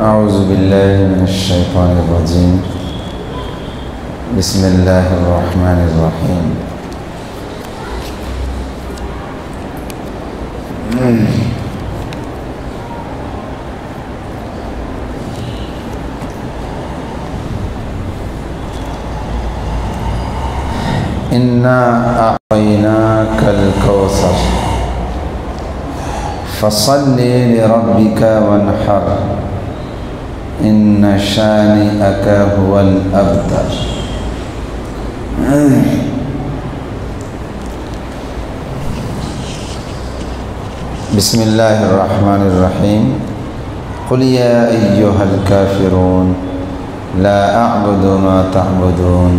اعوذ باللہ من الشیطان الرجیم بسم اللہ الرحمن الرحیم انا اعطیناک الکوثر فصل لربک وانحر ان شانئک هو الابتر۔ بسم اللہ الرحمن الرحیم قل یا ایہا الکافرون لا اعبد ما تعبدون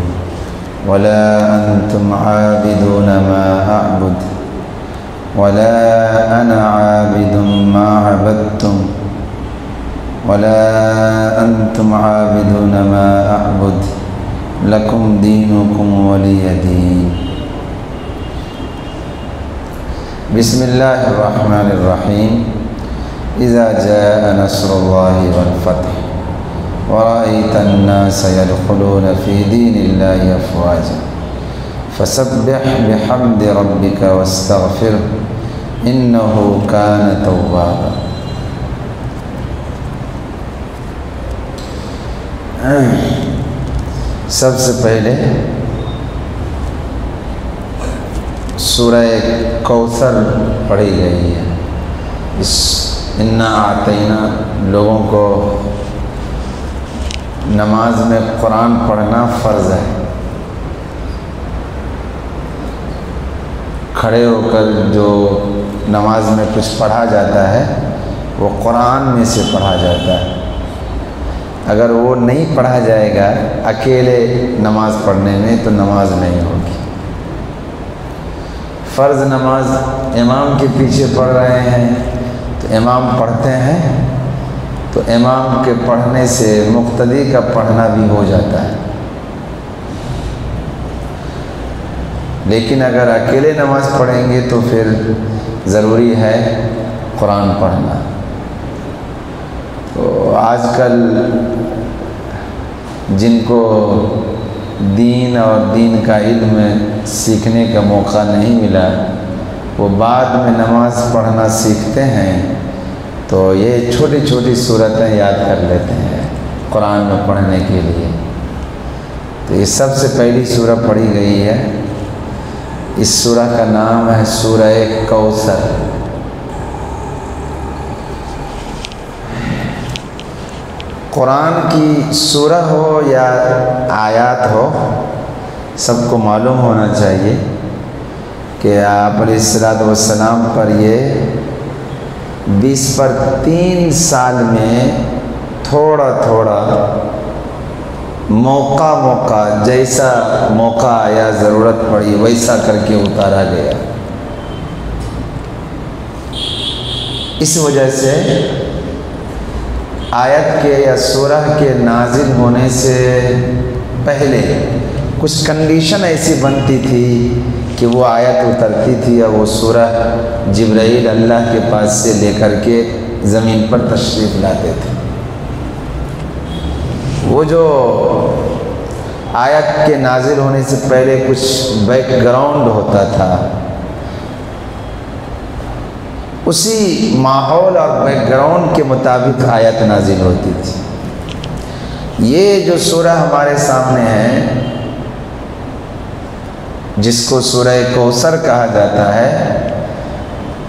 ولا انتم عابدون ما اعبد ولا انا عابد ما عبدتم ولا انتم عابدون ما اعبد لکم دینکم ولی دین۔ بسم اللہ الرحمن الرحیم اذا جاء نصر اللہ والفتح ورأیت الناس يدخلون في دین اللہ افواجا فسبح بحمد ربک واستغفرہ انہ کان توابا۔ سب سے پہلے سورہ کوثر پڑھی گئی ہے۔ اس انا اعطینا لوگوں کو نماز میں قرآن پڑھنا فرض ہے۔ کھڑے ہو کر جو نماز میں کچھ پڑھا جاتا ہے وہ قرآن میں سے پڑھا جاتا ہے۔ اگر وہ نہیں پڑھا جائے گا اکیلے نماز پڑھنے میں تو نماز نہیں ہوگی۔ فرض نماز امام کے پیچھے پڑھ رہے ہیں تو امام پڑھتے ہیں تو امام کے پڑھنے سے مقتدی کا پڑھنا بھی ہو جاتا ہے۔ لیکن اگر اکیلے نماز پڑھیں گے تو پھر ضروری ہے قرآن پڑھنا۔ تو آج کل جن کو دین اور دین کا علم سیکھنے کا موقع نہیں ملا وہ بعد میں نماز پڑھنا سیکھتے ہیں تو یہ چھوٹی چھوٹی صورتیں یاد کر لیتے ہیں قرآن میں پڑھنے کے لیے۔ تو یہ سب سے پہلی سورہ پڑھی گئی ہے۔ اس سورہ کا نام ہے سورہ کوثر۔ قرآن کی سورہ ہو یا آیات ہو سب کو معلوم ہونا چاہیے کہ آپ علیہ الصلوۃ والسلام پر یہ 20 پر 3 سال میں تھوڑا تھوڑا موقع جیسا موقع آیا ضرورت پڑی ویسا کر کے اتارا گیا۔ اس وجہ سے آیت کے یا سورہ کے نازل ہونے سے پہلے کچھ کنڈیشن ایسی بنتی تھی کہ وہ آیت اترتی تھی یا وہ سورہ جبرائیل اللہ کے پاس سے لے کر کے زمین پر تشریف لاتے تھے۔ وہ جو آیت کے نازل ہونے سے پہلے کچھ بیک گراؤنڈ ہوتا تھا اسی ماحول اور بیک گراؤنڈ کے مطابق آیت نازل ہوتی تھی۔ یہ جو سورہ ہمارے سامنے ہے جس کو سورہ کوثر کہا جاتا ہے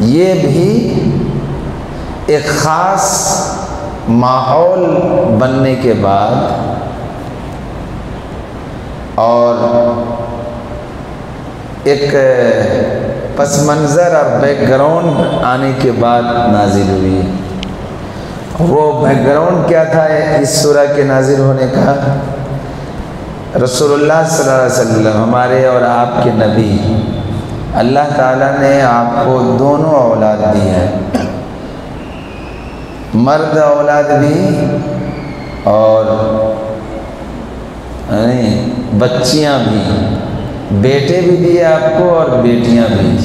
یہ بھی ایک خاص ماحول بننے کے بعد اور ایک پس منظر اور بیک گراؤنڈ آنے کے بعد نازل ہوئی۔ وہ بیک گراؤنڈ کیا تھا اس سورہ کے نازل ہونے کا؟ رسول اللہ صلی اللہ علیہ وسلم ہمارے اور آپ کے نبی، اللہ تعالیٰ نے آپ کو دونوں اولاد دی ہے، مرد اولاد بھی اور بچیاں بھی، بیٹے بھی دیے آپ کو اور بیٹیاں بھی۔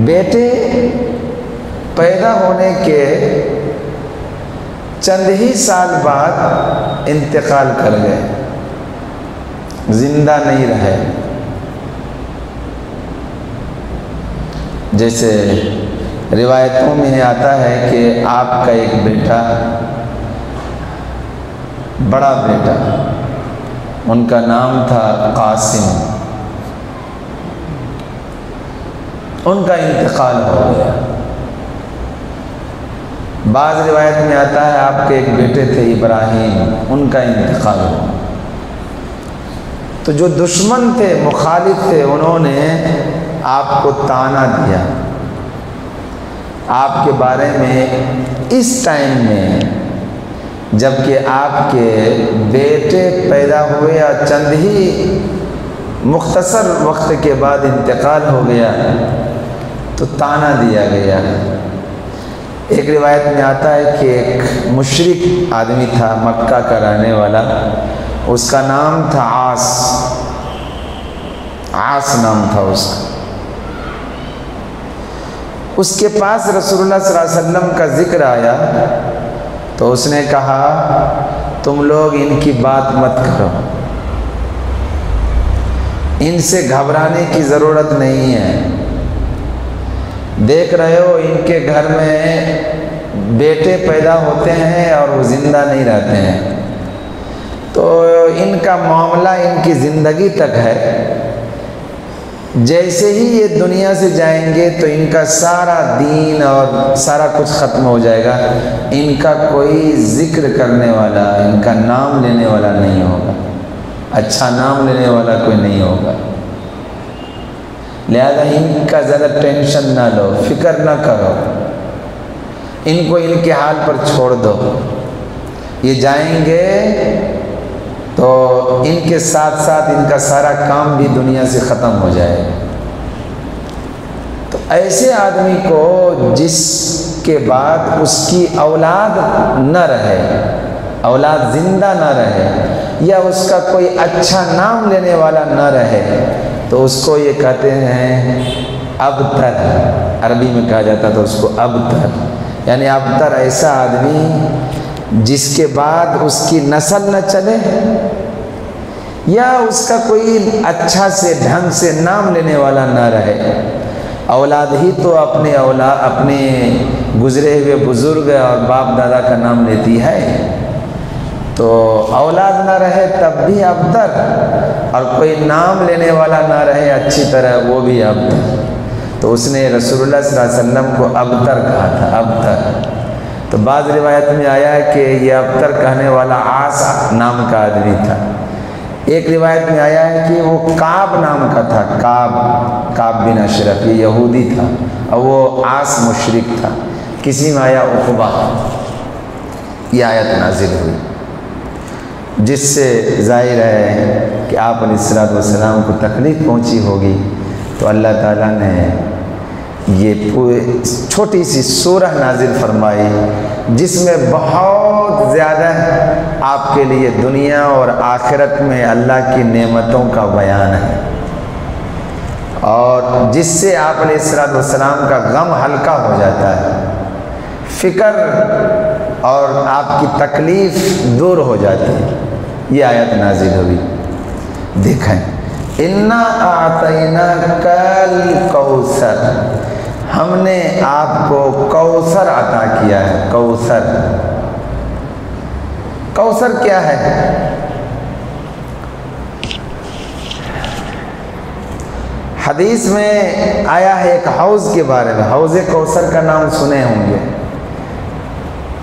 بیٹے پیدا ہونے کے چند ہی سال بعد انتقال کر گئے، زندہ نہیں رہے۔ جیسے روایتوں میں آتا ہے کہ آپ کا ایک بیٹا، بڑا بیٹا، ان کا نام تھا قاسم، ان کا انتقال ہو گیا۔ بعض روایت میں آتا ہے آپ کے ایک بیٹے تھے ابراہیم، ان کا انتقال ہوا۔ تو جو دشمن تھے، مخالف تھے، انہوں نے آپ کو طعنہ دیا آپ کے بارے میں اس ٹائم میں، جب کہ آپ کے بیٹے پیدا ہوئے اور چند ہی مختصر وقت کے بعد انتقال ہو گیا، تو طعنہ دیا گیا۔ ایک روایت میں آتا ہے کہ ایک مشرک آدمی تھا، مکہ کا رہنے والا، اس کا نام تھا عاص نام تھا اس کا۔ اس کے پاس رسول اللہ صلی اللہ علیہ وسلم کا ذکر آیا تو اس نے کہا تم لوگ ان کی بات مت کرو، ان سے گھبرانے کی ضرورت نہیں ہے۔ دیکھ رہے ہو ان کے گھر میں بیٹے پیدا ہوتے ہیں اور وہ زندہ نہیں رہتے ہیں، تو ان کا معاملہ ان کی زندگی تک ہے۔ جیسے ہی یہ دنیا سے جائیں گے تو ان کا سارا دین اور سارا کچھ ختم ہو جائے گا، ان کا کوئی ذکر کرنے والا، ان کا نام لینے والا نہیں ہوگا، اچھا نام لینے والا کوئی نہیں ہوگا۔ لہذا ان کا زیادہ ٹینشن نہ لو، فکر نہ کرو، ان کو ان کے حال پر چھوڑ دو۔ یہ جائیں گے تو ان کے ساتھ ساتھ ان کا سارا کام بھی دنیا سے ختم ہو جائے گا۔ تو ایسے آدمی کو جس کے بعد اس کی اولاد نہ رہے، اولاد زندہ نہ رہے، یا اس کا کوئی اچھا نام لینے والا نہ رہے، تو اس کو یہ کہتے ہیں ابتر، عربی میں کہا جاتا تھا اس کو ابتر، یعنی ابتر ایسا آدمی جس کے بعد اس کی نسل نہ چلے یا اس کا کوئی اچھا سے ڈھنگ سے نام لینے والا نہ رہے۔ اولاد ہی تو اپنے گزرے ہوئے بزرگ اور باپ دادا کا نام لیتی ہے، تو اولاد نہ رہے تب بھی ابتر، اور کوئی نام لینے والا نہ رہے اچھی طرح، وہ بھی ابتر۔ تو اس نے رسول اللہ صلی اللہ علیہ وسلم کو ابتر کہا تھا، ابتر۔ تو بعض روایت میں آیا ہے کہ یہ ابتر کہنے والا عاص نام کا آدمی تھا۔ ایک روایت میں آیا ہے کہ وہ کعب نام کا تھا، کعب بن اشرف، یہ یہودی تھا اور وہ عاص مشرک تھا۔ کسی میں آیا عقبہ، یہ آیت نازل ہوئی، جس سے ظاہر ہے کہ آپ علیہ الصلوۃ والسلام کو تکلیف پہنچی ہوگی، تو اللہ تعالیٰ نے یہ چھوٹی سی سورہ نازل فرمائی، جس میں بہت زیادہ آپ کے لیے دنیا اور آخرت میں اللہ کی نعمتوں کا بیان ہے، اور جس سے آپ علیہ الصلوۃ والسلام کا غم ہلکا ہو جاتا ہے، فکر اور آپ کی تکلیف دور ہو جاتی ہے۔ یہ آیت نازل ہوئی، دیکھیں اِنَّا أَعْطَيْنَاكَ الْكَوْثَرَ، ہم نے آپ کو کوثر عطا کیا ہے۔ کوثر، کوثر کیا ہے؟ حدیث میں آیا ہے ایک حوض کے بارے میں، حوض کوثر کا نام سنے ہوں گے۔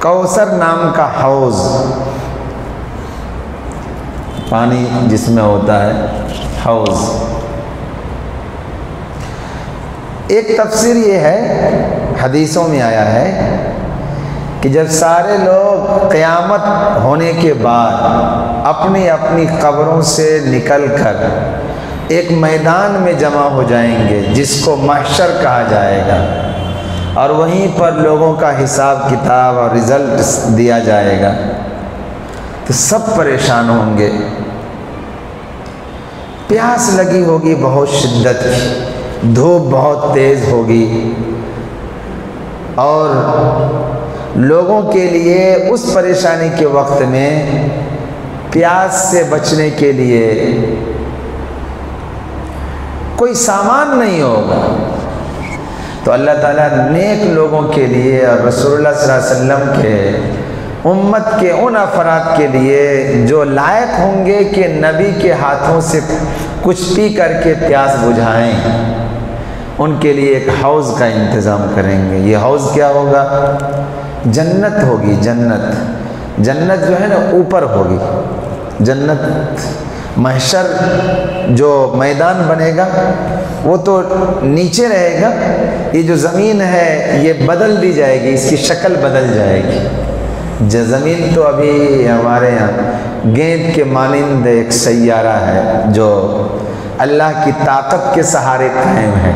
کوثر نام کا حوض، پانی جس میں ہوتا ہے، حوض۔ ایک تفسیر یہ ہے، حدیثوں میں آیا ہے کہ جب سارے لوگ قیامت ہونے کے بعد اپنی اپنی قبروں سے نکل کر ایک میدان میں جمع ہو جائیں گے جس کو محشر کہا جائے گا، اور وہیں پر لوگوں کا حساب کتاب اور رزلٹ دیا جائے گا، تو سب پریشان ہوں گے۔ پیاس لگی ہوگی بہت شدت کی، دھوپ بہت تیز ہوگی، اور لوگوں کے لیے اس پریشانی کے وقت میں پیاس سے بچنے کے لیے کوئی سامان نہیں ہوگا، تو اللہ تعالیٰ نیک لوگوں کے لیے اور رسول اللہ صلی اللہ علیہ وسلم کے امت کے ان افراد کے لیے جو لائق ہوں گے کہ نبی کے ہاتھوں سے کچھ پی کر کے پیاس بجھائیں، ان کے لیے ایک حوض کا انتظام کریں گے۔ یہ حوض کیا ہوگا؟ جنت ہوگی، جنت۔ جنت جو ہے نا اوپر ہوگی، جنت محشر جو میدان بنے گا وہ تو نیچے رہے گا، یہ جو زمین ہے یہ بدل دی جائے گی، اس کی شکل بدل جائے گی۔ زمین تو ابھی ہمارے یہاں گیند کے مانند ایک سیارہ ہے جو اللہ کی طاقت کے سہارے قائم ہے۔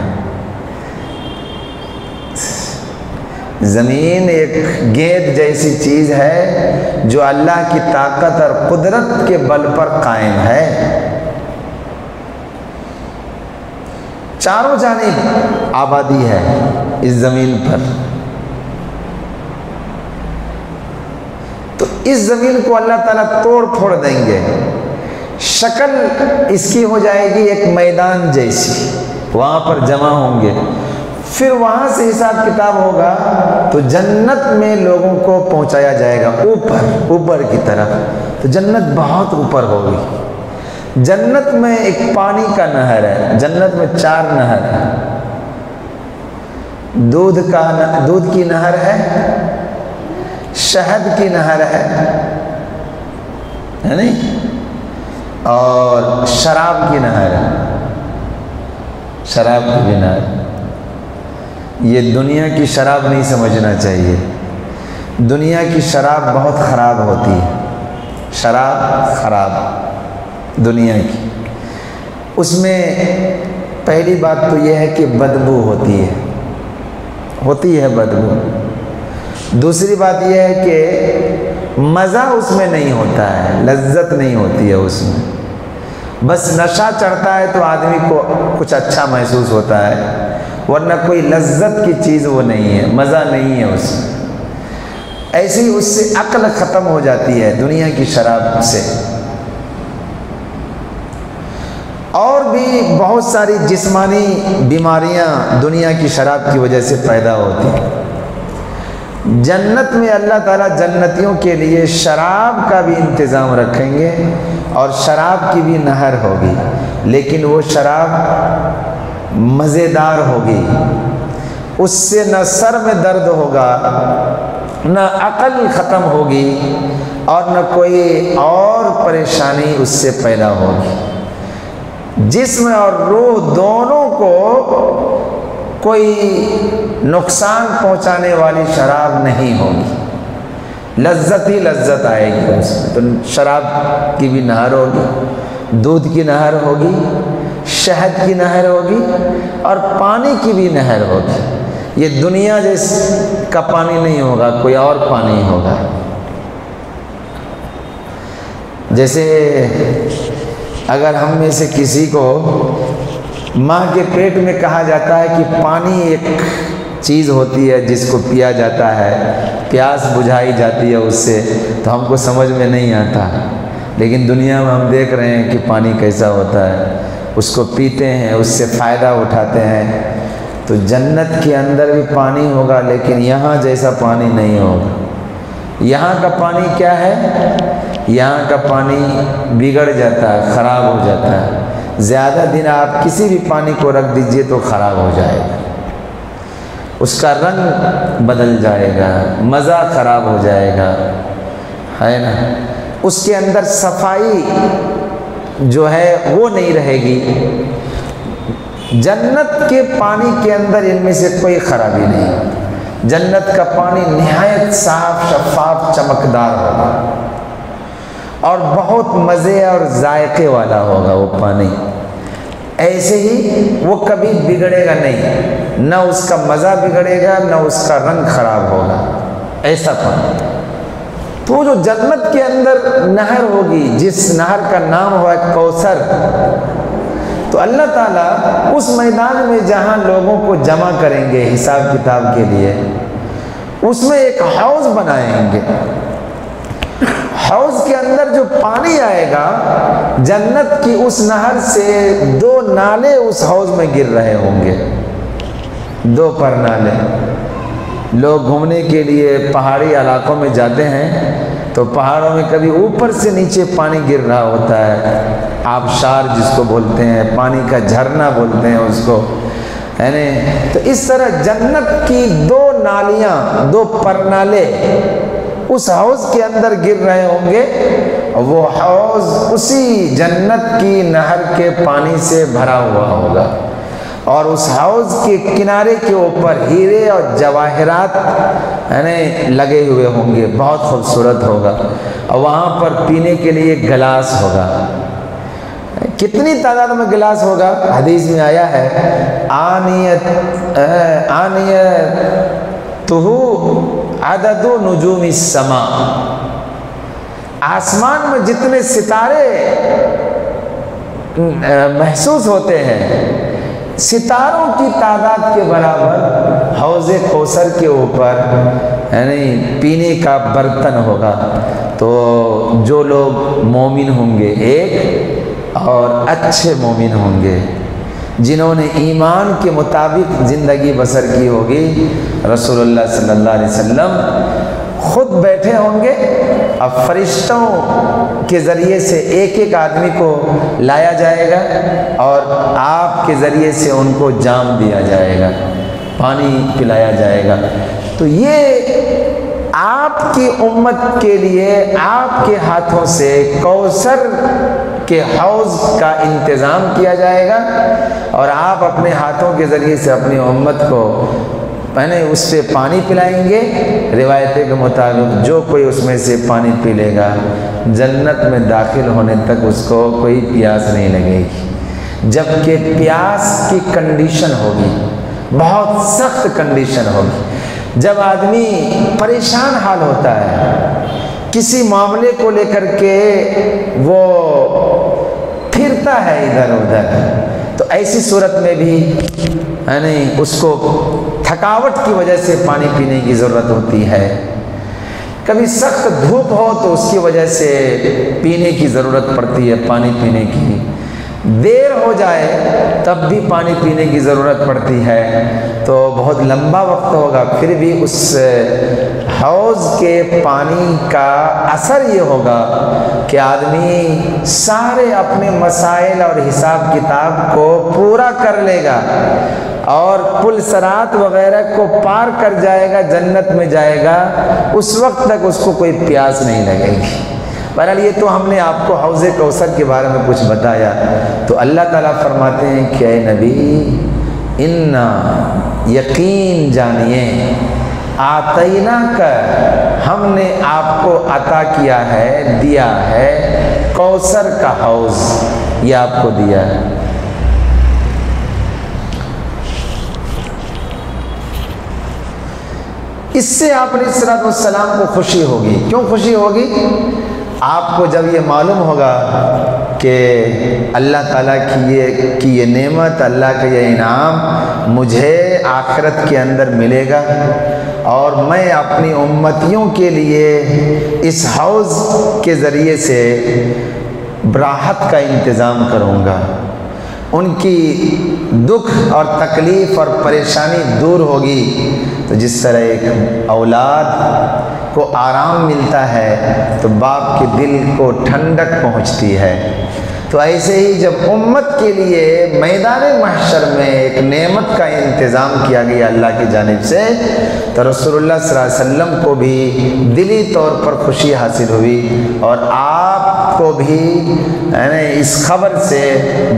زمین ایک گیند جیسی چیز ہے جو اللہ کی طاقت اور قدرت کے بل پر قائم ہے۔ چاروں جانب آبادی ہے اس زمین پر، تو اس زمین کو اللہ تعالیٰ توڑ پھوڑ دیں گے، شکل اس کی ہو جائے گی ایک میدان جیسی، وہاں پر جمع ہوں گے، پھر وہاں سے حساب کتاب ہوگا تو جنت میں لوگوں کو پہنچایا جائے گا اوپر کی طرف۔ تو جنت بہت اوپر ہوگی۔ جنت میں ایک پانی کا نہر ہے، جنت میں 4 نہر ہے۔ دودھ کی نہر ہے، شہد کی نہر ہے نہیں، اور شراب کی نہر ہے، شراب کی بھی نہر۔ یہ دنیا کی شراب نہیں سمجھنا چاہیے، دنیا کی شراب بہت خراب ہوتی ہے، شراب خراب دنیا کی، اس میں پہلی بات تو یہ ہے کہ بدبو ہوتی ہے بدبو۔ دوسری بات یہ ہے کہ مزہ اس میں نہیں ہوتا ہے، لذت نہیں ہوتی ہے اس میں، بس نشہ چڑھتا ہے تو آدمی کو کچھ اچھا محسوس ہوتا ہے، ورنہ کوئی لذت کی چیز وہ نہیں ہے، مزہ نہیں ہے اس میں۔ ایسے ہی اس سے عقل ختم ہو جاتی ہے دنیا کی شراب سے۔ اور بھی بہت ساری جسمانی بیماریاں دنیا کی شراب کی وجہ سے پیدا ہوتی ہیں۔ جنت میں اللہ تعالیٰ جنتیوں کے لیے شراب کا بھی انتظام رکھیں گے اور شراب کی بھی نہر ہوگی، لیکن وہ شراب مزیدار ہوگی، اس سے نہ سر میں درد ہوگا، نہ عقل ختم ہوگی، اور نہ کوئی اور پریشانی اس سے پیدا ہوگی۔ جسم اور روح دونوں کو کوئی نقصان پہنچانے والی شراب نہیں ہوگی، لذت ہی لذت آئے گی اس میں۔ تو شراب کی بھی نہر ہوگی، دودھ کی نہر ہوگی، شہد کی نہر ہوگی، اور پانی کی بھی نہر ہوگی۔ یہ دنیا جیس کا پانی نہیں ہوگا، کوئی اور پانی ہوگا۔ جیسے اگر ہم میں سے کسی کو ماں کے پیٹ میں کہا جاتا ہے کہ پانی ایک چیز ہوتی ہے جس کو پیا جاتا ہے، پیاس بجھائی جاتی ہے اس سے، تو ہم کو سمجھ میں نہیں آتا، لیکن دنیا میں ہم دیکھ رہے ہیں کہ پانی کیسا ہوتا ہے، اس کو پیتے ہیں، اس سے فائدہ اٹھاتے ہیں۔ تو جنت کے اندر بھی پانی ہوگا، لیکن یہاں جیسا پانی نہیں ہوگا۔ یہاں کا پانی کیا ہے؟ یہاں کا پانی بگڑ جاتا ہے، خراب ہو جاتا ہے، زیادہ دن آپ کسی بھی پانی کو رکھ دیجئے تو خراب ہو جائے گا، اس کا رنگ بدل جائے گا، مزہ خراب ہو جائے گا، ہے نا۔ اس کے اندر صفائی جو ہے وہ نہیں رہے گی۔ جنت کے پانی کے اندر ان میں سے کوئی خرابی نہیں۔ جنت کا پانی نہایت صاف، شفاف، چمکدار ہوگا اور بہت مزے اور ذائقے والا ہوگا وہ پانی۔ ایسے ہی وہ کبھی بگڑے گا نہیں، نہ اس کا مزہ بگڑے گا، نہ اس کا رنگ خراب ہوگا، ایسا پانی۔ تو جو جنت کے اندر نہر ہوگی، جس نہر کا نام ہوا ہے کوثر، تو اللہ تعالیٰ اس میدان میں جہاں لوگوں کو جمع کریں گے حساب کتاب کے لیے، اس میں ایک حوض بنائیں گے، حوض کے اندر جو پانی آئے گا جنت کی اس نہر سے 2 نالے اس حوض میں گر رہے ہوں گے، 2 پر نالے۔ لوگ گھومنے کے لیے پہاڑی علاقوں میں جاتے ہیں تو پہاڑوں میں کبھی اوپر سے نیچے پانی گر رہا ہوتا ہے، آبشار جس کو بولتے ہیں، پانی کا جھرنا بولتے ہیں اس کو، ہے نا۔ تو اس طرح جنت کی 2 نالیاں، 2 پرنالے اس حوض کے اندر گر رہے ہوں گے، وہ حوض اسی جنت کی نہر کے پانی سے بھرا ہوا ہوگا، اور اس حوض کے کنارے کے اوپر ہیرے اور جواہرات لگے ہوئے ہوں گے، بہت خوبصورت ہوگا، اور وہاں پر پینے کے لیے گلاس ہوگا۔ کتنی تعداد میں گلاس ہوگا؟ حدیث میں آیا ہے آنیتہو عدد نجوم السماء، آسمان میں جتنے ستارے محسوس ہوتے ہیں ستاروں کی تعداد کے برابر حوض کوثر کے اوپر یعنی پینے کا برتن ہوگا۔ تو جو لوگ مومن ہوں گے ایک، اور اچھے مومن ہوں گے جنہوں نے ایمان کے مطابق زندگی بسر کی ہوگی، رسول اللہ صلی اللہ علیہ وسلم خود بیٹھے ہوں گے، اب فرشتوں کے ذریعے سے ایک ایک آدمی کو لایا جائے گا، اور آپ کے ذریعے سے ان کو جام دیا جائے گا، پانی پلایا جائے گا۔ تو یہ آپ کی امت کے لیے آپ کے ہاتھوں سے کوثر کے حوض کا انتظام کیا جائے گا، اور آپ اپنے ہاتھوں کے ذریعے سے اپنی امت کو اس سے پانی پلائیں گے۔ روایتیں کے مطابق جو کوئی اس میں سے پانی پی لے گا جنت میں داخل ہونے تک اس کو کوئی پیاس نہیں لگے گی، جبکہ پیاس کی کنڈیشن ہوگی، بہت سخت کنڈیشن ہوگی۔ جب آدمی پریشان حال ہوتا ہے کسی معاملے کو لے کر کے، وہ پھرتا ہے ادھر ادھر، تو ایسی صورت میں بھی اس کو تھکاوٹ کی وجہ سے پانی پینے کی ضرورت ہوتی ہے۔ کبھی سخت دھوپ ہو تو اس کی وجہ سے پینے کی ضرورت پڑتی ہے، پانی پینے کی۔ دیر ہو جائے تب بھی پانی پینے کی ضرورت پڑتی ہے۔ تو بہت لمبا وقت ہوگا پھر بھی اس حوض کے پانی کا اثر یہ ہوگا کہ آدمی سارے اپنے مسائل اور حساب کتاب کو پورا کر لے گا، اور پل صراط وغیرہ کو پار کر جائے گا، جنت میں جائے گا، اس وقت تک اس کو کوئی پیاس نہیں لگے گی۔ بہرحال یہ تو ہم نے آپ کو حوض کوثر کے بارے میں کچھ بتایا۔ تو اللہ تعالیٰ فرماتے ہیں کہ اے نبی، انا یقین جانیے، آتینا کا ہم نے آپ کو عطا کیا ہے، دیا ہے، کوثر کا حوض یہ آپ کو دیا ہے۔ اس سے آپ علیہ الصلوۃ والسلام کو خوشی ہوگی۔ کیوں خوشی ہوگی؟ آپ کو جب یہ معلوم ہوگا کہ اللہ تعالیٰ کی یہ نعمت، اللہ کا یہ انعام مجھے آخرت کے اندر ملے گا، اور میں اپنی امتیوں کے لیے اس حوض کے ذریعے سے راحت کا انتظام کروں گا، ان کی دکھ اور تکلیف اور پریشانی دور ہوگی۔ تو جس طرح ایک اولاد کو آرام ملتا ہے تو باپ کے دل کو ٹھنڈک پہنچتی ہے، تو ایسے ہی جب امت کے لیے میدان محشر میں ایک نعمت کا انتظام کیا گیا اللہ کی جانب سے، تو رسول اللہ صلی اللہ علیہ وسلم کو بھی دلی طور پر خوشی حاصل ہوئی، اور آپ کو بھی اس خبر سے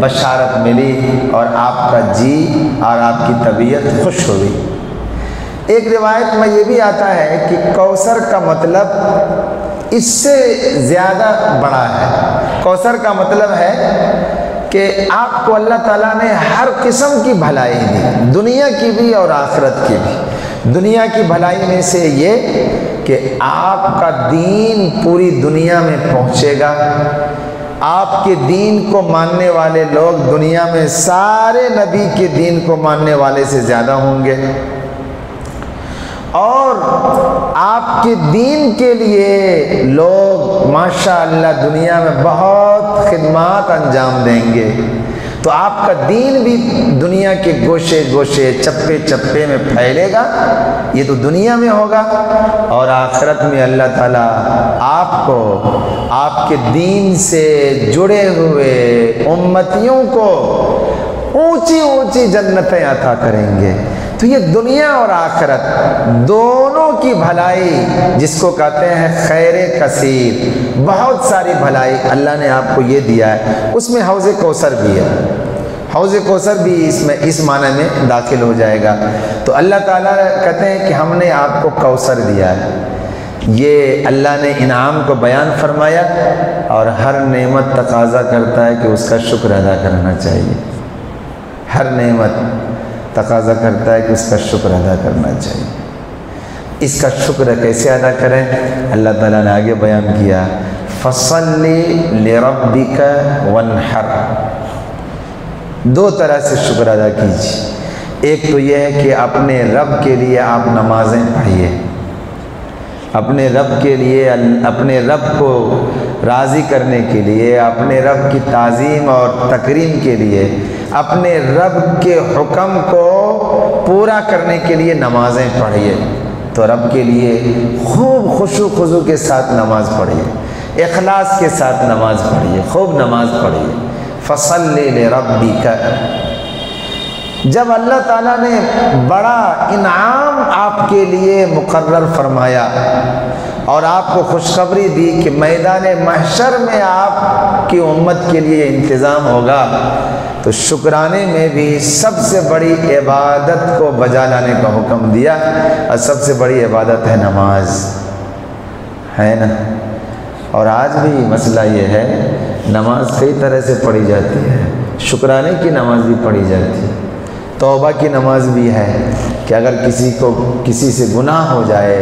بشارت ملی، اور آپ کا جی اور آپ کی طبیعت خوش ہوئی۔ ایک روایت میں یہ بھی آتا ہے کہ کوثر کا مطلب اس سے زیادہ بڑا ہے۔ کوثر کا مطلب ہے کہ آپ کو اللہ تعالیٰ نے ہر قسم کی بھلائی دی، دنیا کی بھی اور آخرت کی بھی۔ دنیا کی بھلائی میں سے یہ کہ آپ کا دین پوری دنیا میں پہنچے گا، آپ کے دین کو ماننے والے لوگ دنیا میں سارے نبی کے دین کو ماننے والے سے زیادہ ہوں گے، اور آپ کے دین کے لیے لوگ ماشاءاللہ دنیا میں بہت خدمات انجام دیں گے، تو آپ کا دین بھی دنیا کے گوشے گوشے چپے چپے میں پھیلے گا۔ یہ تو دنیا میں ہوگا، اور آخرت میں اللہ تعالیٰ آپ کو آپ کے دین سے جڑے ہوئے امتیوں کو اونچی اونچی جنتیں عطا کریں گے۔ تو یہ دنیا اور آخرت دونوں کی بھلائی، جس کو کہتے ہیں خیر کثیر، بہت ساری بھلائی اللہ نے آپ کو یہ دیا ہے۔ اس میں حوض کوثر بھی ہے، حوض کوثر بھی اس معنی میں داخل ہو جائے گا۔ تو اللہ تعالیٰ کہتے ہیں کہ ہم نے آپ کو کوثر دیا ہے۔ یہ اللہ نے انعام کو بیان فرمایا، اور ہر نعمت تقاضا کرتا ہے کہ اس کا شکر ادا کرنا چاہیے۔ ہر نعمت تقاضا کرتا ہے کہ اس کا شکر ادا کرنا چاہیے۔ اس کا شکر کیسے ادا کریں؟ اللہ تعالیٰ نے آگے بیان کیا، فَصَلِّ لِرَبِّكَ وَانْحَرْ۔ دو طرح سے شکر ادا کیجیے۔ ایک تو یہ ہے کہ اپنے رب کے لیے آپ نمازیں پڑھیے، اپنے رب کے لیے، اپنے رب کو راضی کرنے کے لیے، اپنے رب کی تعظیم اور تکریم کے لیے، اپنے رب کے حکم کو پورا کرنے کے لیے نمازیں پڑھیے۔ تو رب کے لیے خوب خشوع خضوع کے ساتھ نماز پڑھیے، اخلاص کے ساتھ نماز پڑھیے، خوب نماز پڑھیے۔ فَصَلِّ لِرَبِّكَ۔ جب اللہ تعالیٰ نے بڑا انعام آپ کے لیے مقرر فرمایا اور آپ کو خوشخبری دی کہ میدان محشر میں آپ کی امت کے لیے انتظام ہوگا، تو شکرانے میں بھی سب سے بڑی عبادت کو بجا لانے کا حکم دیا، اور سب سے بڑی عبادت ہے نماز، ہے نا؟ اور آج بھی مسئلہ یہ ہے، نماز کئی طرح سے پڑھی جاتی ہے، شکرانے کی نماز بھی پڑھی جاتی ہے، توبہ کی نماز بھی ہے کہ اگر کسی سے گناہ ہو جائے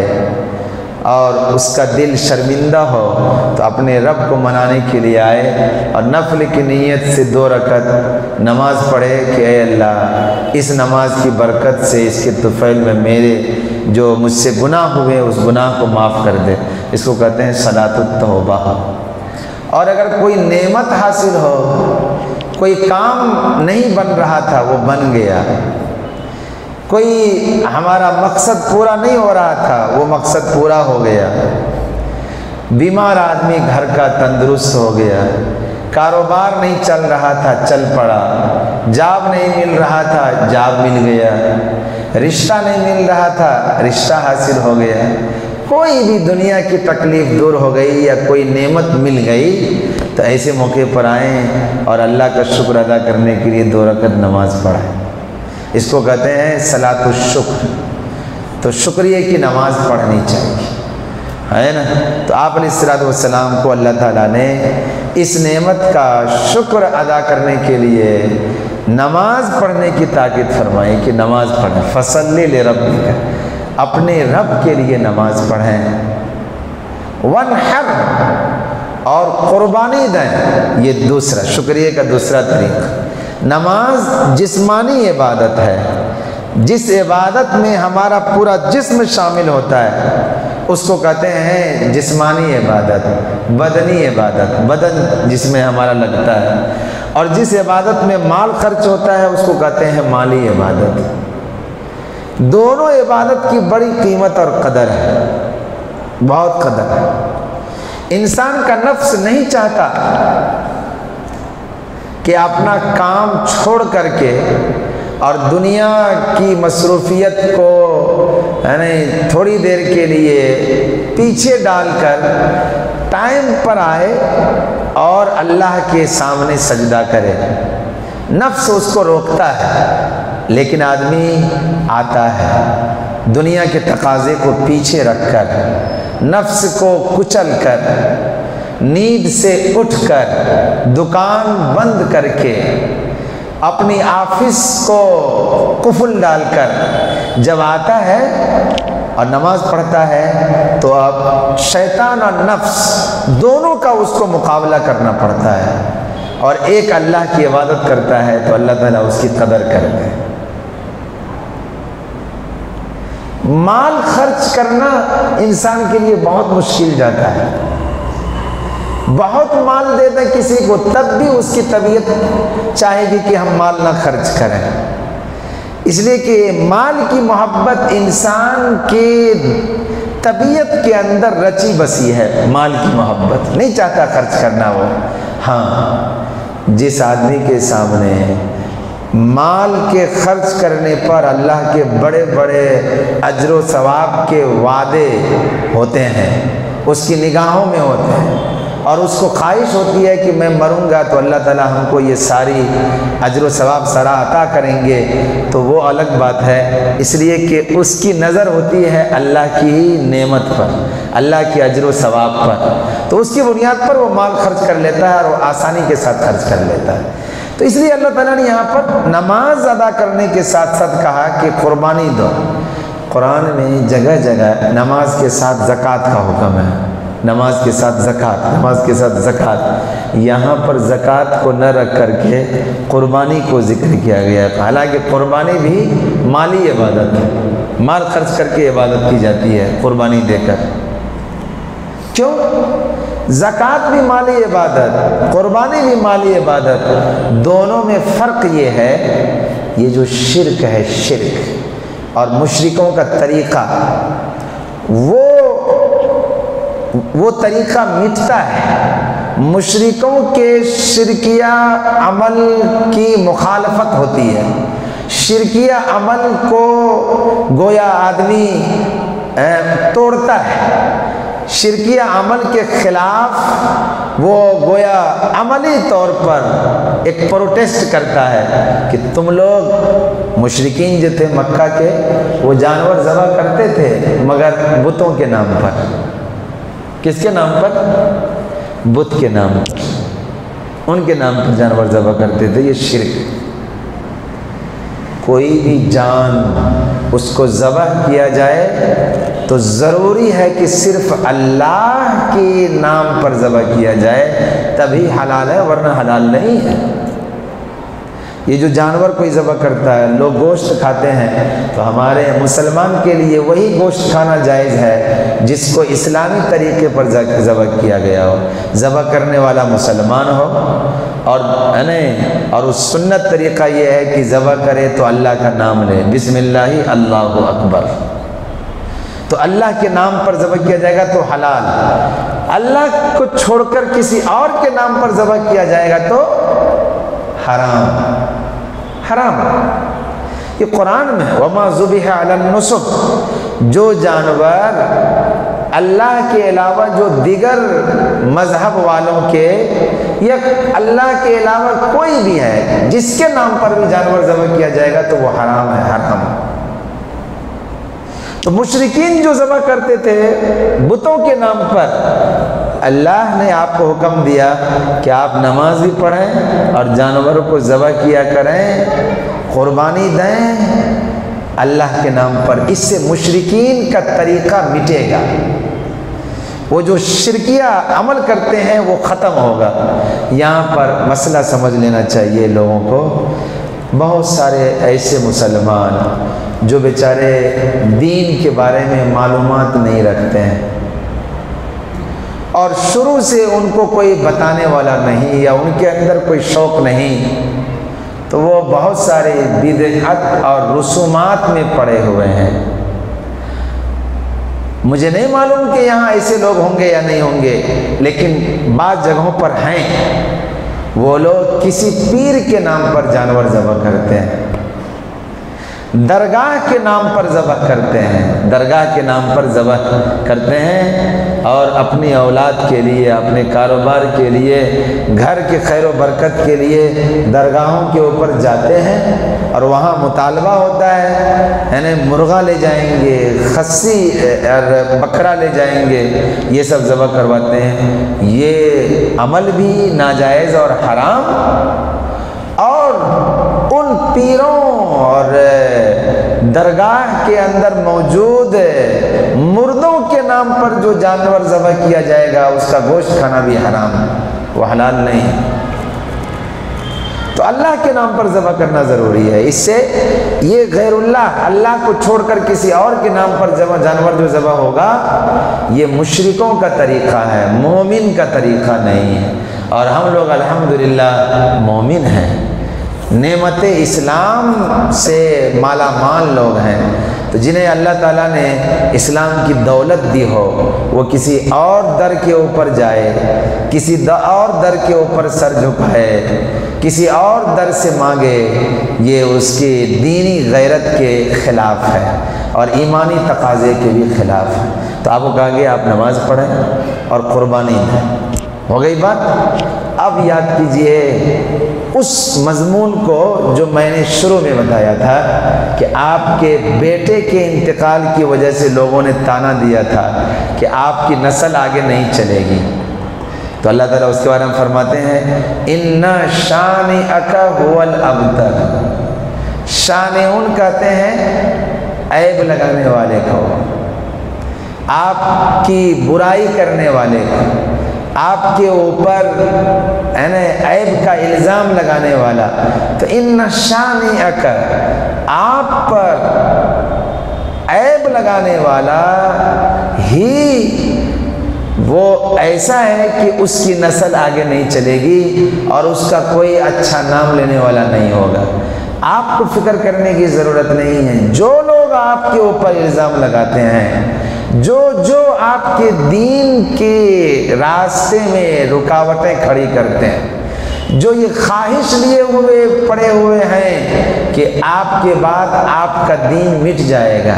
اور اس کا دل شرمندہ ہو تو اپنے رب کو منانے کے لیے آئے اور نفل کی نیت سے 2 رکعت نماز پڑھے کہ اے اللہ اس نماز کی برکت سے، اس کے طفیل میں میرے جو مجھ سے گناہ ہوئے اس گناہ کو معاف کر دے۔ اس کو کہتے ہیں صلاۃ التوبہ۔ اور اگر کوئی نعمت حاصل ہو، کوئی کام نہیں بن رہا تھا وہ بن گیا، کوئی ہمارا مقصد پورا نہیں ہو رہا تھا وہ مقصد پورا ہو گیا، بیمار آدمی گھر کا تندرست ہو گیا، کاروبار نہیں چل رہا تھا چل پڑا، جاب نہیں مل رہا تھا جاب مل گیا، رشتہ نہیں مل رہا تھا رشتہ حاصل ہو گیا، کوئی بھی دنیا کی تکلیف دور ہو گئی یا کوئی نعمت مل گئی، تو ایسے موقع پر آئیں اور اللہ کا شکر ادا کرنے کے لیے 2 رکعت نماز پڑھیں۔ اس کو کہتے ہیں صلاۃ الشکر۔ تو شکریہ کی نماز پڑھنی چاہیے، ہے نا؟ تو آپ علیہ الصلوۃ والسلام کو اللہ تعالیٰ نے اس نعمت کا شکر ادا کرنے کے لیے نماز پڑھنے کی تاکید فرمائی کہ نماز پڑھیں۔ فَصَلِّ لِرَبِّكَ، اپنے رب کے لیے نماز پڑھیں۔ وَانْحَرْ، اور قربانی دیں۔ یہ دوسرا شکریہ کا دوسرا طریقہ۔ نماز جسمانی عبادت ہے، جس عبادت میں ہمارا پورا جسم شامل ہوتا ہے اس کو کہتے ہیں جسمانی عبادت، بدنی عبادت، بدن جس میں ہمارا لگتا ہے، اور جس عبادت میں مال خرچ ہوتا ہے اس کو کہتے ہیں مالی عبادت۔ دونوں عبادت کی بڑی قیمت اور قدر ہے، بہت قدر ہے۔ انسان کا نفس نہیں چاہتا کہ اپنا کام چھوڑ کر کے اور دنیا کی مصروفیت کو یعنی تھوڑی دیر کے لیے پیچھے ڈال کر ٹائم پر آئے اور اللہ کے سامنے سجدہ کرے۔ نفس اس کو روکتا ہے، لیکن آدمی آتا ہے دنیا کے تقاضے کو پیچھے رکھ کر، نفس کو کچل کر، نیند سے اٹھ کر، دکان بند کر کے، اپنی آفس کو قفل ڈال کر جب آتا ہے اور نماز پڑھتا ہے تو اب شیطان اور نفس دونوں کا اس کو مقابلہ کرنا پڑتا ہے، اور ایک اللہ کی عبادت کرتا ہے تو اللہ تعالیٰ اس کی قدر کرتے ہیں۔ مال خرچ کرنا انسان کے لیے بہت مشکل جاتا ہے. بہت مال دے دیں کسی کو تب بھی اس کی طبیعت چاہے گی کہ ہم مال نہ خرچ کریں، اس لیے کہ مال کی محبت انسان کے طبیعت کے اندر رچی بسی ہے. مال کی محبت نہیں چاہتا خرچ کرنا وہ. ہاں، جس آدمی کے سامنے مال کے خرچ کرنے پر اللہ کے بڑے بڑے اجر و ثواب کے وعدے ہوتے ہیں، اس کی نگاہوں میں ہوتے ہیں، اور اس کو خواہش ہوتی ہے کہ میں مروں گا تو اللہ تعالیٰ ہم کو یہ ساری اجر و ثواب سرا عطا کریں گے، تو وہ الگ بات ہے. اس لیے کہ اس کی نظر ہوتی ہے اللہ کی ہی نعمت پر، اللہ کے اجر و ثواب پر، تو اس کی بنیاد پر وہ مال خرچ کر لیتا ہے اور وہ آسانی کے ساتھ خرچ کر لیتا ہے. تو اس لیے اللہ تعالیٰ نے یہاں پر نماز ادا کرنے کے ساتھ ساتھ کہا کہ قربانی دو. قرآن میں جگہ جگہ نماز کے ساتھ زکوٰۃ کا حکم ہے. نماز کے ساتھ زکوٰۃ، نماز کے ساتھ زکوٰۃ. یہاں پر زکوٰۃ کو نہ رکھ کر کے قربانی کو ذکر کیا گیا ہے. حالانکہ قربانی بھی مالی عبادت ہے، مال خرچ کر کے عبادت کی جاتی ہے یہ دے کر. کیوں؟ زکوٰۃ بھی مالی عبادت، قربانی بھی مالی عبادت. دونوں میں فرق یہ ہے، یہ جو شرک ہے، شرک اور مشرکوں کا طریقہ، وہ طریقہ مٹتا ہے. مشرکوں کے شرکیہ عمل کی مخالفت ہوتی ہے. شرکیہ عمل کو گویا آدمی توڑتا ہے، شرکیہ عمل کے خلاف وہ گویا عملی طور پر ایک پروٹیسٹ کرتا ہے کہ تم لوگ مشرکین جو تھے مکہ کے، وہ جانور ذبح کرتے تھے مگر بتوں کے نام پر. کس کے نام پر؟ بت کے نام پر، ان کے نام پر جانور ذبح کرتے تھے. یہ شرک. کوئی بھی جان اس کو ذبح کیا جائے تو ضروری ہے کہ صرف اللہ کے نام پر ذبح کیا جائے تبھی حلال ہے، ورنہ حلال نہیں ہے. یہ جو جانور کوئی ذبح کرتا ہے، لوگ گوشت کھاتے ہیں، تو ہمارے مسلمان کے لیے وہی گوشت کھانا جائز ہے جس کو اسلامی طریقے پر ذبح کیا گیا ہو، ذبح کرنے والا مسلمان ہو. اور اس سنت طریقہ یہ ہے کہ ذبح کرے تو اللہ کا نام لے، بسم اللہ اللہ اکبر. تو اللہ کے نام پر ذبح کیا جائے گا تو حلال. اللہ کو چھوڑ کر کسی اور کے نام پر ذبح کیا جائے گا تو حرام. حرام. یہ قرآن میں وَمَا ذُبِحَ عَلَى النُّصُبِ، جو جانور اللہ کے علاوہ جو دیگر مذہب والوں کے یا اللہ کے علاوہ کوئی بھی ہے جس کے نام پر بھی جانور ذبح کیا جائے گا تو وہ حرام ہے، حرام. تو مشرکین جو ذبح کرتے تھے بتوں کے نام پر، اللہ نے آپ کو حکم دیا کہ آپ نماز بھی پڑھیں اور جانوروں کو ذبح کیا کریں، قربانی دیں اللہ کے نام پر. اس سے مشرکین کا طریقہ مٹے گا، وہ جو شرکیہ عمل کرتے ہیں وہ ختم ہوگا. یہاں پر مسئلہ سمجھ لینا چاہیے لوگوں کو. بہت سارے ایسے مسلمان جو بیچارے دین کے بارے میں معلومات نہیں رکھتے ہیں اور شروع سے ان کو کوئی بتانے والا نہیں یا ان کے اندر کوئی شوق نہیں، تو وہ بہت سارے بدعت اور رسومات میں پڑے ہوئے ہیں. مجھے نہیں معلوم کہ یہاں ایسے لوگ ہوں گے یا نہیں ہوں گے، لیکن بعض جگہوں پر ہیں. وہ لوگ کسی پیر کے نام پر جانور ذبح کرتے ہیں، درگاہ کے نام پر ذبح کرتے ہیں، درگاہ کے نام پر ذبح کرتے ہیں اور اپنی اولاد کے لیے، اپنے کاروبار کے لیے، گھر کے خیر و برکت کے لیے درگاہوں کے اوپر جاتے ہیں اور وہاں مطالبہ ہوتا ہے، یعنی مرغا لے جائیں گے، خسی اور بکرا لے جائیں گے، یہ سب ذبح کرواتے ہیں. یہ عمل بھی ناجائز اور حرام. اور ان پیروں اور درگاہ کے اندر موجود مردوں کے نام پر جو جانور ذبح کیا جائے گا اس کا گوشت کھانا بھی حرام، وہ حلال نہیں. تو اللہ کے نام پر ذبح کرنا ضروری ہے۔ اس سے یہ غیر اللہ کو چھوڑ کر کسی اور کے نام پر جانور جو ذبح ہوگا، یہ مشرکوں کا طریقہ ہے، مومن کا طریقہ نہیں ہے۔ اور ہم لوگ الحمدللہ مومن ہیں، نعمت اسلام سے مالا مال لوگ ہیں۔ تو جنہیں اللہ تعالیٰ نے اسلام کی دولت دی ہو، وہ کسی اور در کے اوپر جائے، کسی اور در کے اوپر سر جھکائے، کسی اور در سے مانگے، یہ اس کی دینی غیرت کے خلاف ہے اور ایمانی تقاضے کے بھی خلاف ہے۔ تو آپ کو کہا گیا آپ نماز پڑھیں اور قربانی دیں، ہو گئی بات۔ اب یاد کیجئے اس مضمون کو جو میں نے شروع میں بتایا تھا کہ آپ کے بیٹے کے انتقال کی وجہ سے لوگوں نے تانا دیا تھا کہ آپ کی نسل آگے نہیں چلے گی۔ تو اللہ تعالیٰ اس کے بارے میں فرماتے ہیں اِنَّ شَانِئَكَ هُوَ الْأَبْتَرُ، شانئون کہتے ہیں عیب لگانے والے کو، آپ کی برائی کرنے والے کو، آپ کے اوپر عیب کا الزام لگانے والا۔ تو ان شانئک، آپ پر عیب لگانے والا ہی وہ ایسا ہے کہ اس کی نسل آگے نہیں چلے گی اور اس کا کوئی اچھا نام لینے والا نہیں ہوگا۔ آپ کو فکر کرنے کی ضرورت نہیں ہے۔ جو لوگ آپ کے اوپر الزام لگاتے ہیں، جو آپ کے دین کے راستے میں رکاوٹیں کھڑی کرتے ہیں، جو یہ خواہش لیے ہوئے پڑے ہوئے ہیں کہ آپ کے بعد آپ کا دین مٹ جائے گا،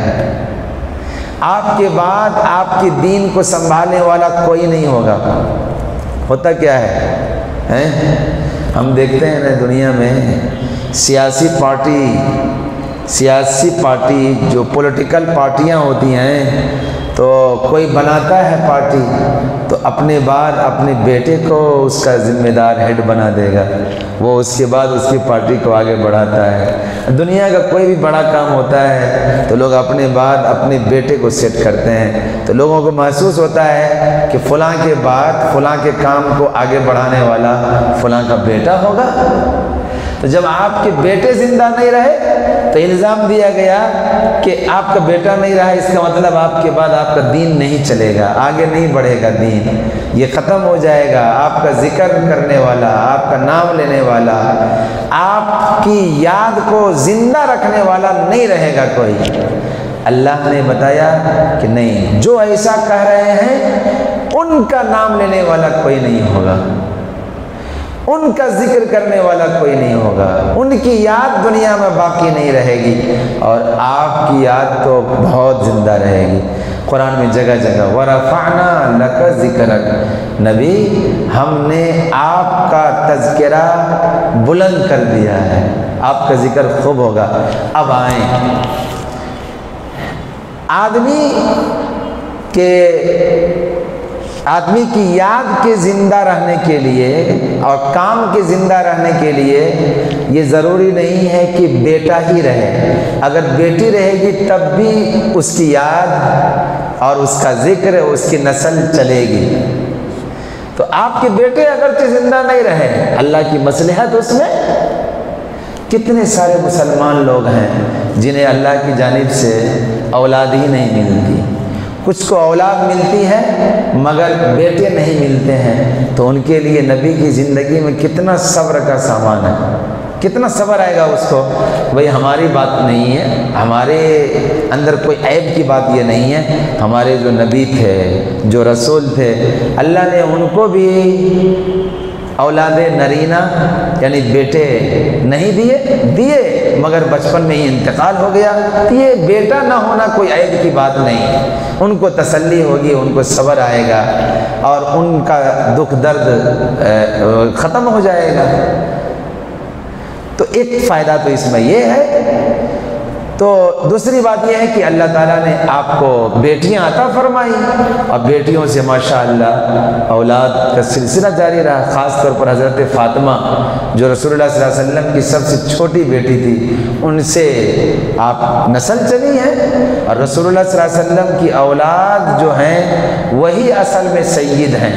آپ کے بعد آپ کے دین کو سنبھالنے والا کوئی نہیں ہوگا، ہوتا کیا ہے؟ ہم دیکھتے ہیں نا دنیا میں سیاسی پارٹی جو پولیٹیکل پارٹیاں ہوتی ہیں، تو کوئی بناتا ہے پارٹی تو اپنے بعد اپنے بیٹے کو اس کا ذمہ دار ہیڈ بنا دے گا، وہ اس کے بعد اس کی پارٹی کو آگے بڑھاتا ہے۔ دنیا کا کوئی بھی بڑا کام ہوتا ہے تو لوگ اپنے بعد اپنے بیٹے کو سیٹ کرتے ہیں، تو لوگوں کو محسوس ہوتا ہے کہ فلاں کے بعد فلاں کے کام کو آگے بڑھانے والا فلاں کا بیٹا ہوگا۔ تو جب آپ کے بیٹے زندہ نہیں رہے تو الزام دیا گیا کہ آپ کا بیٹا نہیں رہا، اس کا مطلب آپ کے بعد آپ کا دین نہیں چلے گا، آگے نہیں بڑھے گا دین، یہ ختم ہو جائے گا، آپ کا ذکر کرنے والا، آپ کا نام لینے والا، آپ کی یاد کو زندہ رکھنے والا نہیں رہے گا کوئی۔ اللہ نے بتایا کہ نہیں، جو ایسا کہہ رہے ہیں ان کا نام لینے والا کوئی نہیں ہوگا، ان کا ذکر کرنے والا کوئی نہیں ہوگا، ان کی یاد دنیا میں باقی نہیں رہے گی، اور آپ کی یاد تو بہت زندہ رہے گی۔ قرآن میں جگہ جگہ وَرَفَعْنَا لَكَ ذِكْرَكَ، نبی ہم نے آپ کا تذکرہ بلند کر دیا ہے، آپ کا ذکر خوب ہوگا۔ اب آئیں، آدمی کی یاد کے زندہ رہنے کے لیے اور کام کے زندہ رہنے کے لیے یہ ضروری نہیں ہے کہ بیٹا ہی رہے، اگر بیٹی رہے گی تب بھی اس کی یاد اور اس کا ذکر، اس کی نسل چلے گی۔ تو آپ کے بیٹے اگرچہ زندہ نہیں رہے، اللہ کی مصلحت اس میں۔ کتنے سارے مسلمان لوگ ہیں جنہیں اللہ کی جانب سے اولاد ہی نہیں ملتی، کچھ کو اولاد ملتی ہے مگر بیٹے نہیں ملتے ہیں، تو ان کے لیے نبی کی زندگی میں کتنا صبر کا سامان ہے، کتنا صبر آئے گا اس کو۔ بھئی ہماری بات نہیں ہے، ہمارے اندر کوئی عیب کی بات یہ نہیں ہے، ہمارے جو نبی تھے، جو رسول تھے، اللہ نے ان کو بھی اولاد نرینہ یعنی بیٹے نہیں دیے مگر بچپن میں ہی انتقال ہو گیا۔ یہ بیٹا نہ ہونا کوئی عیب کی بات نہیں، ان کو تسلی ہوگی، ان کو صبر آئے گا اور ان کا دکھ درد ختم ہو جائے گا۔ تو ایک فائدہ تو اس میں یہ ہے۔ تو دوسری بات یہ ہے کہ اللہ تعالیٰ نے آپ کو بیٹیاں عطا فرمائی اور بیٹیوں سے ماشاءاللہ اولاد کا سلسلہ جاری رہا، خاص طور پر حضرت فاطمہ جو رسول اللہ صلی اللہ علیہ وسلم کی سب سے چھوٹی بیٹی تھی، ان سے آپ نسل چلی ہے، اور رسول اللہ صلی اللہ علیہ وسلم کی اولاد جو ہیں وہی اصل میں سید ہیں۔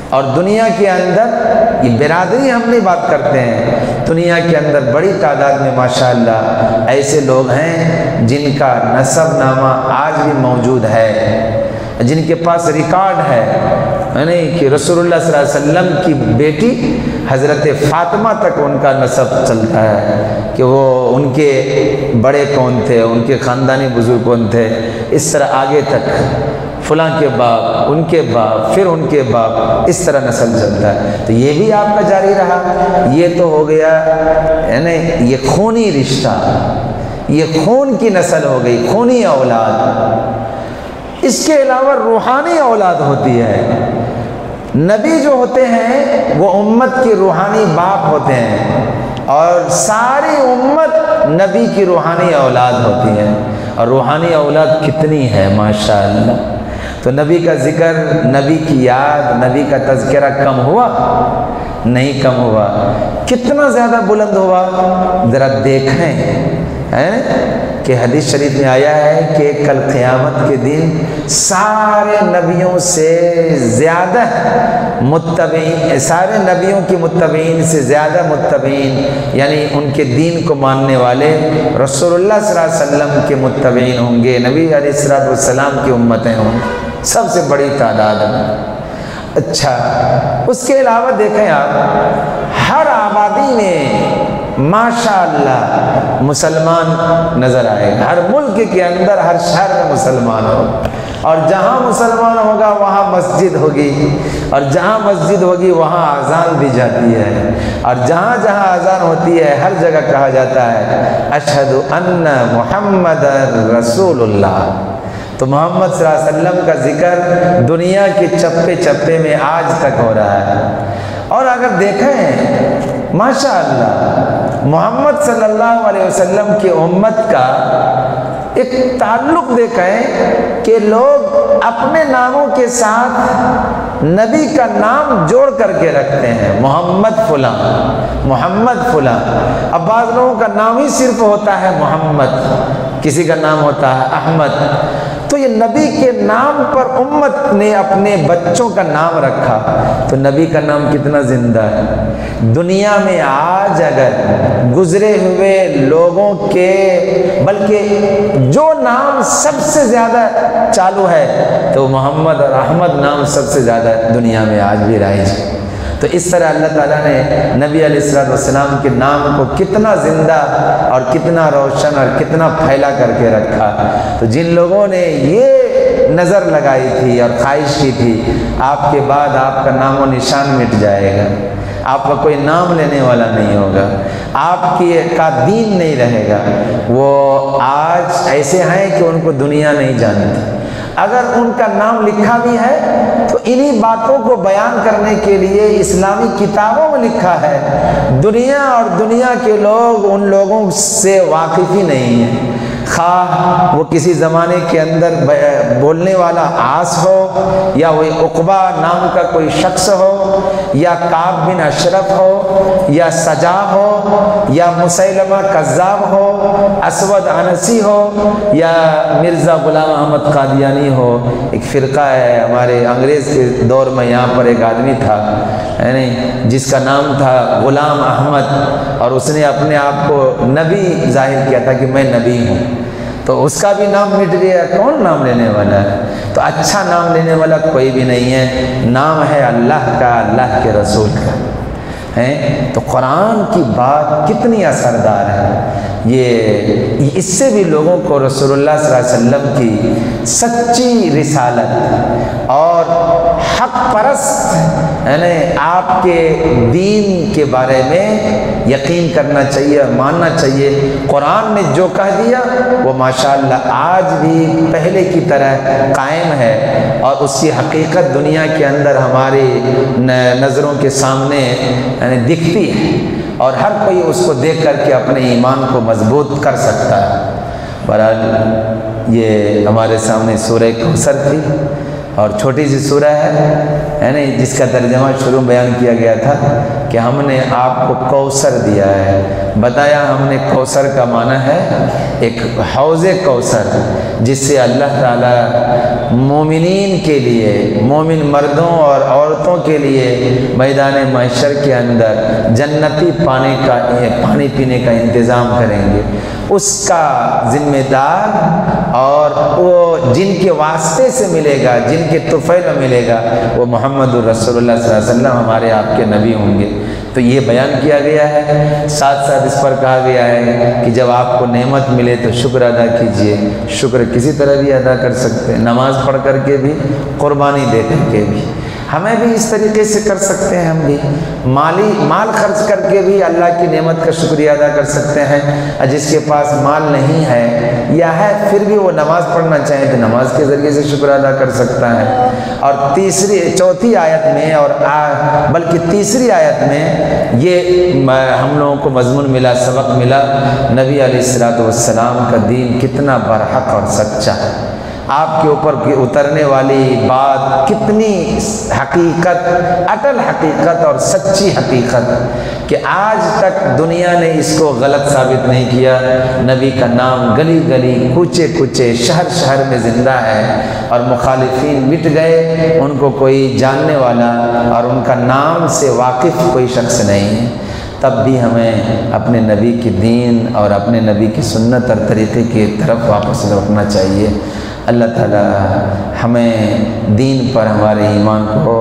اور دنیا کے اندر یہ برادری ہم نہیں بات کرتے ہیں، دنیا کے اندر بڑی تعداد میں ماشاءاللہ ایسے لوگ ہیں جن کا نسب نامہ آج بھی موجود ہے، جن کے پاس ریکارڈ ہے نہیں کہ رسول اللہ صلی اللہ علیہ وسلم کی بیٹی حضرت فاطمہ تک ان کا نسب چلتا ہے کہ وہ ان کے بڑے کون تھے، ان کے خاندانی بزرگ کون تھے، اس طرح آگے تک فلاں کے باپ، ان کے باپ، پھر ان کے باپ، اس طرح نسل چلتا ہے۔ تو یہ بھی آپ کا جاری رہا، یہ تو ہو گیا یعنی یہ خونی رشتہ، یہ خون کی نسل ہو گئی، خونی اولاد۔ اس کے علاوہ روحانی اولاد ہوتی ہے۔ نبی جو ہوتے ہیں وہ امت کی روحانی باپ ہوتے ہیں، اور ساری امت نبی کی روحانی اولاد ہوتی ہے۔ اور روحانی اولاد کتنی ہے ماشاءاللہ۔ تو نبی کا ذکر، نبی کی یاد، نبی کا تذکرہ کم ہوا؟ نہیں کم ہوا۔ کتنا زیادہ بلند ہوا؟ ذرا دیکھیں کہ حدیث شریف میں آیا ہے کہ کل قیامت کے دن سارے نبیوں سے زیادہ متبعین، سارے نبیوں کی متبعین سے زیادہ متبعین، یعنی ان کے دین کو ماننے والے رسول اللہ صلی اللہ علیہ وسلم کے متبعین ہوں گے، نبی علیہ السلام کی امتیں ہوں گی، سب سے بڑی تعداد میں۔ اچھا، اس کے علاوہ دیکھیں آپ، ہر آبادی میں ماشاءاللہ مسلمان نظر آئے گا، ہر ملک کے اندر، ہر شہر میں مسلمان ہو، اور جہاں مسلمان ہوگا وہاں مسجد ہوگی، اور جہاں مسجد ہوگی وہاں اذان دی جاتی ہے، اور جہاں جہاں اذان ہوتی ہے ہر جگہ کہا جاتا ہے اشہد ان محمد رسول اللہ۔ تو محمد صلی اللہ علیہ وسلم کا ذکر دنیا کے چپے چپے میں آج تک ہو رہا ہے۔ اور اگر دیکھیں ماشاءاللہ محمد صلی اللہ علیہ وسلم کی امت کا ایک تعلق دیکھیں کہ لوگ اپنے ناموں کے ساتھ نبی کا نام جوڑ کر کے رکھتے ہیں، محمد فلاں، محمد فلاں۔ اب بعض لوگوں کا نام ہی صرف ہوتا ہے محمد، کسی کا نام ہوتا ہے احمد۔ تو یہ نبی کے نام پر امت نے اپنے بچوں کا نام رکھا، تو نبی کا نام کتنا زندہ ہے۔ دنیا میں آج اگر گزرے ہوئے لوگوں کے، بلکہ جو نام سب سے زیادہ چالو ہے تو محمد اور احمد نام سب سے زیادہ دنیا میں آج بھی رائج ہے۔ تو اس طرح اللہ تعالیٰ نے نبی علیہ السلام کے نام کو کتنا زندہ اور کتنا روشن اور کتنا پھیلا کر کے رکھا۔ تو جن لوگوں نے یہ نظر لگائی تھی اور خواہش کی تھی آپ کے بعد آپ کا نام و نشان مٹ جائے گا، آپ کا کوئی نام لینے والا نہیں ہوگا، آپ کا دین نہیں رہے گا، وہ آج ایسے ہیں کہ ان کو دنیا نہیں جانتی۔ اگر ان کا نام لکھا بھی ہے تو انہی باتوں کو بیان کرنے کے لیے اسلامی کتابوں میں لکھا ہے۔ دنیا اور دنیا کے لوگ ان لوگوں سے واقف ہی نہیں ہیں، خواہ وہ کسی زمانے کے اندر بولنے والا عاص ہو، یا وہ عقبہ نام کا کوئی شخص ہو، یا کعب بن اشرف ہو، یا سجا ہو، یا مسیلمہ کذاب ہو، اسود انسی ہو، یا مرزا غلام احمد قادیانی ہو۔ ایک فرقہ ہے ہمارے انگریز کے دور میں، یہاں پر ایک آدمی تھا یعنی جس کا نام تھا غلام احمد، اور اس نے اپنے آپ کو نبی ظاہر کیا تھا کہ میں نبی ہوں، تو اس کا بھی نام مٹ گیا۔ کون نام لینے والا ہے؟ تو اچھا نام لینے والا کوئی بھی نہیں ہے، نام ہے اللہ کا، اللہ کے رسول کا ہے۔ تو قرآن کی بات کتنی اثردار ہے، یہ اس سے بھی لوگوں کو رسول اللہ صلی اللہ علیہ وسلم کی سچی رسالت اور حق پرست یعنی آپ کے دین کے بارے میں یقین کرنا چاہیے، ماننا چاہیے۔ قرآن نے جو کہہ دیا وہ ماشاءاللہ آج بھی پہلے کی طرح قائم ہے، اور اس کی حقیقت دنیا کے اندر ہماری نظروں کے سامنے یعنی دکھتی ہے، اور ہر کوئی اس کو دیکھ کر کے اپنے ایمان کو مضبوط کر سکتا ہے۔ بہرحال یہ ہمارے سامنے سورہ کوثر تھی، اور چھوٹی سی سورہ ہے نا، جس کا ترجمہ شروع بیان کیا گیا تھا کہ ہم نے آپ کو کوثر دیا ہے، بتایا ہم نے کوثر کا معنی ہے ایک حوض کوثر، جس سے اللہ تعالیٰ مومنین کے لیے، مومن مردوں اور عورتوں کے لیے میدان محشر کے اندر جنتی پانی پینے کا انتظام کریں گے۔ اس کا ذمہ دار اور وہ جن کے واسطے سے ملے گا، جن کے طفیل میں ملے گا، وہ محمد الرسول اللہ صلی اللہ علیہ وسلم ہمارے آپ کے نبی ہوں گے۔ تو یہ بیان کیا گیا ہے، ساتھ ساتھ اس پر کہا گیا ہے کہ جب آپ کو نعمت ملے تو شکر ادا کیجئے۔ شکر کسی طرح بھی ادا کر سکتے ہیں، نماز پڑھ کر کے بھی، قربانی دے کر کے بھی، ہمیں بھی اس طریقے سے کر سکتے ہیں۔ ہم بھی مال خرچ کر کے بھی اللہ کی نعمت کا شکریہ ادا کر سکتے ہیں۔ جس کے پاس مال نہیں ہے یا ہے پھر بھی وہ نماز پڑھنا چاہے تو نماز کے ذریعے سے شکر ادا کر سکتا ہے۔ اور چوتھی آیت میں اور بلکہ تیسری آیت میں یہ ہم لوگوں کو مضمون ملا، سبق ملا، نبی علیہ الصلوۃ والسلام کا دین کتنا برحق اور سچا ہے۔ آپ کے اوپر اترنے والی بات کتنی حقیقت، اٹل حقیقت اور سچی حقیقت، کہ آج تک دنیا نے اس کو غلط ثابت نہیں کیا۔ نبی کا نام گلی گلی، کوچے کوچے، شہر شہر میں زندہ ہے، اور مخالفین مٹ گئے، ان کو کوئی جاننے والا اور ان کا نام سے واقف کوئی شخص نہیں ہے۔ تب بھی ہمیں اپنے نبی کی دین اور اپنے نبی کی سنت اور طریقے کی طرف واپس لوٹنا چاہیے۔ اللہ تعالی ہمیں دین پر ہمارے ایمان کو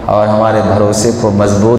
اور ہمارے بھروسے کو مضبوط